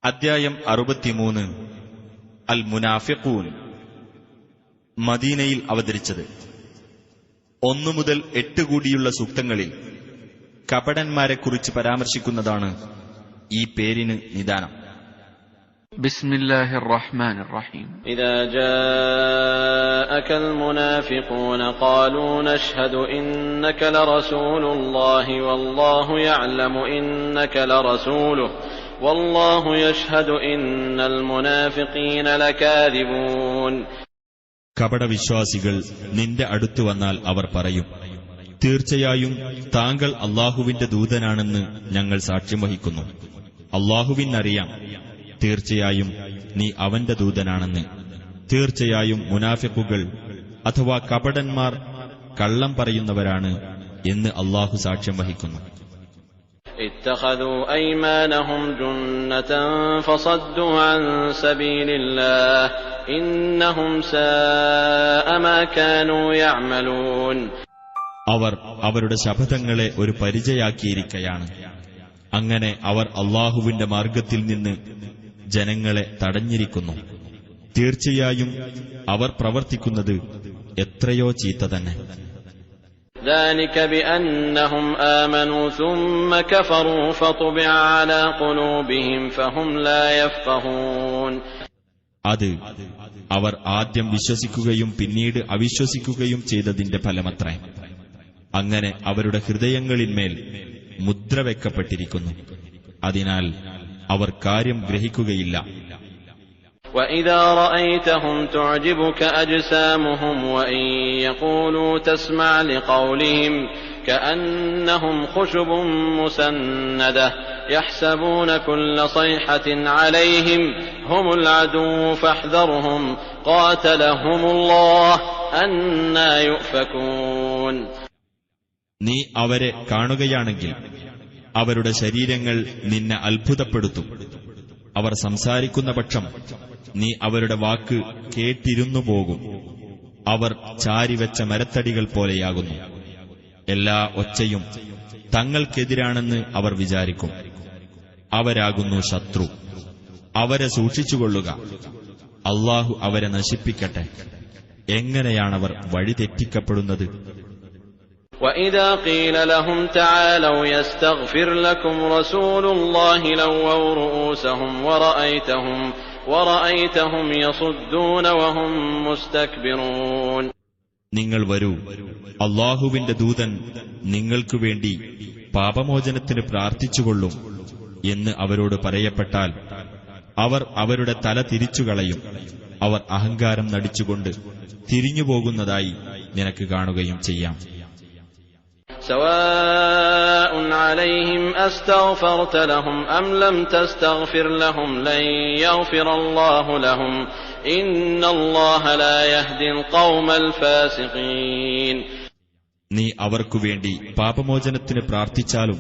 അദ്ധ്യായം 63 അൽ മുനാഫിഖൂൻ. മദീനയിൽ അവതരിച്ചത്. 1 മുതൽ 8 കൂടിയുള്ള സൂക്തങ്ങളിൽ കപടന്മാരെക്കുറിച്ച് പരാമർശിക്കുന്നതാണ് ഈ പേരിന് നിദാനം. ബിസ്മില്ലാഹിർ റഹ്മാനിർ റഹീം. ഇദാ ജാഅകൽ മുനാഫിഖൂന ഖാലൂ നശ്ഹദു ഇന്നക ലറസൂലുള്ളാഹി വല്ലാഹു യഅലമു ഇന്നക ലറസൂലുഹു വല്ലാഹു യശ്ഹദു ഇന്നൽ മുനാഫിഖീന ലകാദിബൂൻ. കപടവിശ്വാസികൾ നിന്റെ അടുത്തു വന്നാൽ അവർ പറയും, തീർച്ചയായും താങ്കൾ അല്ലാഹുവിന്റെ ദൂതനാണെന്ന് ഞങ്ങൾ സാക്ഷ്യം വഹിക്കുന്നു. അല്ലാഹുവിനറിയാം, തീർച്ചയായും നീ അവന്റെ ദൂതനാണെന്ന്. തീർച്ചയായും മുനാഫിഖുകൾ അഥവാ കപടന്മാർ കള്ളം പറയുന്നവരാണ് എന്ന് അല്ലാഹു സാക്ഷ്യം വഹിക്കുന്നു. اتخذوا أيمانهم جنة فصدوا عن سبيل الله إنهم ساء ما كانوا يعملون. അവർ അവരുടെ ശപഥങ്ങളെ ഒരു പരിചയാക്കിയിരിക്കയാണ്. അങ്ങനെ അവർ അല്ലാഹുവിന്റെ മാർഗത്തിൽ നിന്ന് ജനങ്ങളെ തടഞ്ഞിരിക്കുന്നു. തീർച്ചയായും അവർ പ്രവർത്തിക്കുന്നത് എത്രയോ ചീത്ത തന്നെ. ذلك بأنهم آمنوا ثم كفروا فطبع على قلوبهم فهم لا يفقهون. അത് അവർ ആദ്യം വിശ്വസിക്കുകയും പിന്നീട് അവിശ്വസിക്കുകയും ചെയ്തതിന്റെ ഫലമത്രേ. അങ്ങനെ അവരുടെ ഹൃദയങ്ങളിന്മേൽ മുദ്ര വെക്കപ്പെട്ടിരിക്കുന്നു. അതിനാൽ അവർ കാര്യം ഗ്രഹിക്കുകയില്ല. وَإِذَا رَأَيْتَهُمْ تُعْجِبُكَ أَجْسَامُهُمْ وَإِنْ يَقُولُوا تَسْمَعْ لِقَوْلِهِمْ كَأَنَّهُمْ خُشُبٌ مُّسَنَّدَةٌ يَحْسَبُونَ كُلَّ صَيْحَةٍ عَلَيْهِمْ هُمُ الْعَدُوُّ فَاحْذَرْهُمْ قَاتَلَهُمُ اللَّهُ أَنَّى يُؤْفَكُونَ. നീ അവരെ കാണുകയാണെങ്കിൽ അവരുടെ ശരീരങ്ങൾ നിന്നെ അത്ഭുതപ്പെടുത്തും. അവർ സംസാരിക്കുന്ന പക്ഷം നീ അവരുടെ വാക്ക് കേട്ടിരുന്നു പോകും. അവർ ചാരിവെച്ച മരത്തടികൾ പോലെയാകുന്നു. എല്ലാ ഒച്ചയും തങ്ങൾക്കെതിരാണെന്ന് അവർ വിചാരിക്കും. അവരാകുന്നു ശത്രു. അവരെ സൂക്ഷിച്ചുകൊള്ളുക. അല്ലാഹു അവരെ നശിപ്പിക്കട്ടെ. എങ്ങനെയാണവർ വഴിതെറ്റിക്കപ്പെടുന്നത്? وَإِذَا قِيلَ لَهُمْ تَعَالَوْا يَسْتَغْفِرْ لَكُمْ رَسُولُ اللَّهِ لَوَّوْا رُءُوسَهُمْ وَرَأَيْتَهُمْ يَصُدُّونَ وَهُمْ مُسْتَكْبِرُونَ. നിങ്ങൾ വരൂ, അല്ലാഹുവിന്റെ ദൂതൻ നിങ്ങൾക്കു വേണ്ടി പാപമോചനത്തിന് പ്രാർത്ഥിച്ചുകൊള്ളും എന്ന് അവരോട് പറയപ്പെട്ടാൽ അവർ അവരുടെ തല തിരിച്ചുകളയും. അവർ അഹങ്കാരം നടിച്ചുകൊണ്ട് തിരിഞ്ഞുപോകുന്നതായി നിനക്ക് കാണുകയും ചെയ്യാം. سواء عليهم أستغفرت لهم أم لم تستغفر لهم لن يغفر الله لهم إن الله لا يهدي القوم الفاسقين. നീ അവർക്കുവേണ്ടി പാപമോചനത്തിന് പ്രാർത്ഥിച്ചാലും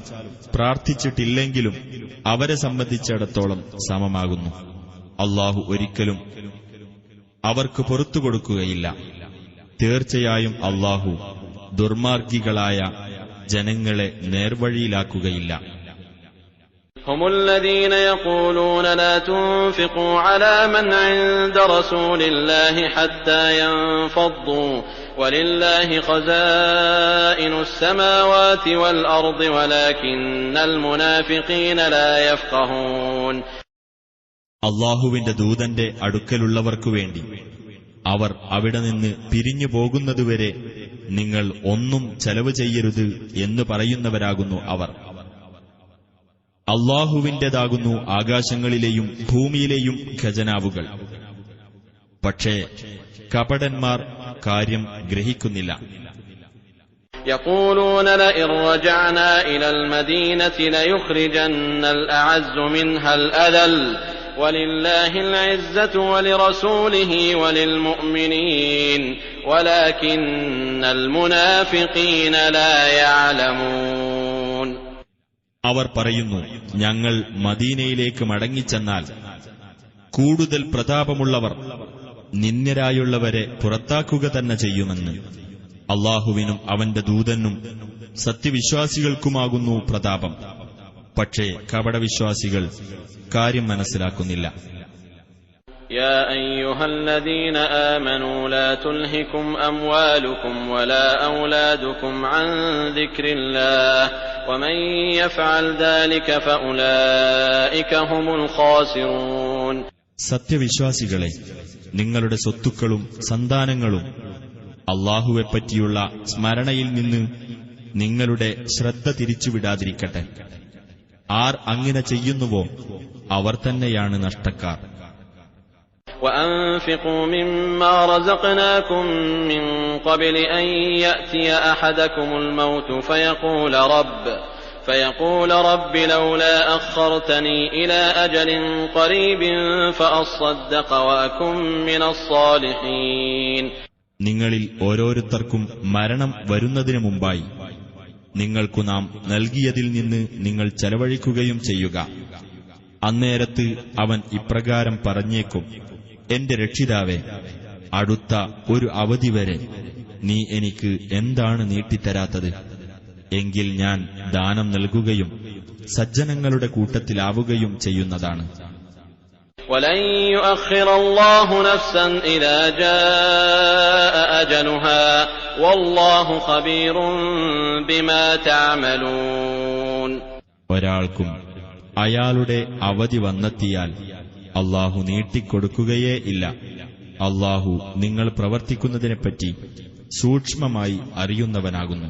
പ്രാർത്ഥിച്ചിട്ടില്ലെങ്കിലും അവരെ സംബന്ധിച്ചിടത്തോളം സമമാകുന്നു. അല്ലാഹു ഒരിക്കലും അവർക്ക് പുറത്തുകൊടുക്കുകയില്ല. തീർച്ചയായും അല്ലാഹു ദുർമാർഗികളായ ജനങ്ങളെ നേർവഴിയിലാക്കുകയില്ല. هم الذين يقولون لا تنفقوا على من عند رسول الله حتى ينفضوا ولله خزائن السماوات والأرض ولكن المنافقين لا يفقهون. അല്ലാഹുവിന്റെ ദൂതന്റെ അടുക്കലുള്ളവർക്കു വേണ്ടി അവർ അവിടെ നിന്ന് പിരിഞ്ഞു പോകുന്നതുവരെ നിങ്ങൾ ഒന്നും ചെലവ് ചെയ്യരുത് എന്ന് പറയുന്നവരാകുന്നു അവർ. അല്ലാഹുവിന്റേതാകുന്നു ആകാശങ്ങളിലെയും ഭൂമിയിലെയും ഖജനാവുകൾ. പക്ഷേ കപടന്മാർ കാര്യം ഗ്രഹിക്കുന്നില്ല. يقولون لئن رجعنا إلى المدينة ليخرجن الأعز منها الأذل ولله العزة ولرسوله وللمؤمنين ولكن المنافقين لا يعلمون. അവർ പറയുന്നു, ഞങ്ങൾ മദീനയിലേക്ക് മടങ്ങിച്ചെന്നാൽ കൂടുതൽ പ്രതാപമുള്ളവർ നിന്ദ്യരായുള്ളവരെ പുറത്താക്കുക തന്നെ ചെയ്യുമെന്ന്. അല്ലാഹുവിനും അവന്റെ ദൂതനും സത്യവിശ്വാസികൾക്കുമാകുന്നു പ്രതാപം. പക്ഷേ കപടവിശ്വാസികൾ കാര്യം മനസ്സിലാക്കുന്നില്ല. يا أيها الذين آمنوا لا تلهكم أموالكم ولا أولادكم عن ذكر الله ومن يفعل ذلك فأولئك هم الخاسرون. സത്യവിശ്വാസികളെ, നിങ്ങളുടെ സ്വത്തുക്കളും സന്താനങ്ങളും അല്ലാഹുവെപ്പറ്റിയുള്ള സ്മരണയിൽ നിന്ന് നിങ്ങളുടെ ശ്രദ്ധ തിരിച്ചുവിടാതിരിക്കട്ടെ. ആർ അങ്ങനെ ചെയ്യുന്നുവോ അവർ തന്നെയാണ് നഷ്ടക്കാർ. وأنفقوا مما رزقناكم من قبل أن يأتي أحدكم الموت فيقول رب لولا أخرتني إلى أجل قريب فأصدق وأكن من الصالحين. നിങ്ങളിൽ ഓരോരുത്തർക്കും മരണം വരുന്നതിനു മുമ്പായി നിങ്ങൾക്കു നാം നൽകിയതിൽ നിന്ന് നിങ്ങൾ ചെലവഴിക്കുകയും ചെയ്യുക. അന്നേരത്ത് അവൻ ഇപ്രകാരം പറഞ്ഞേക്കും: എന്റെ രക്ഷിതാവേ, അടുത്ത ഒരു അവധി വരെ നീ എനിക്ക് എന്താണ് നീട്ടിത്തരാത്തത്? എങ്കിൽ ഞാൻ ദാനം നൽകുകയും സജ്ജനങ്ങളുടെ കൂട്ടത്തിലാവുകയും ചെയ്യുന്നതാണ്. وَلَن يُؤَخِّرَ اللَّهُ نَفْسًا إِذَا جَاءَ أَجَلُهَا وَاللَّهُ خَبِيرٌ بِمَا تَعْمَلُونَ. ഒരാൾക്കും അയാളുടെ അവധി വന്നെത്തിയാൽ അല്ലാഹു നീട്ടിക്കൊടുക്കുകയേ ഇല്ല. അല്ലാഹു നിങ്ങൾ പ്രവർത്തിക്കുന്നതിനെപ്പറ്റി സൂക്ഷ്മമായി അറിയുന്നവനാകുന്നു.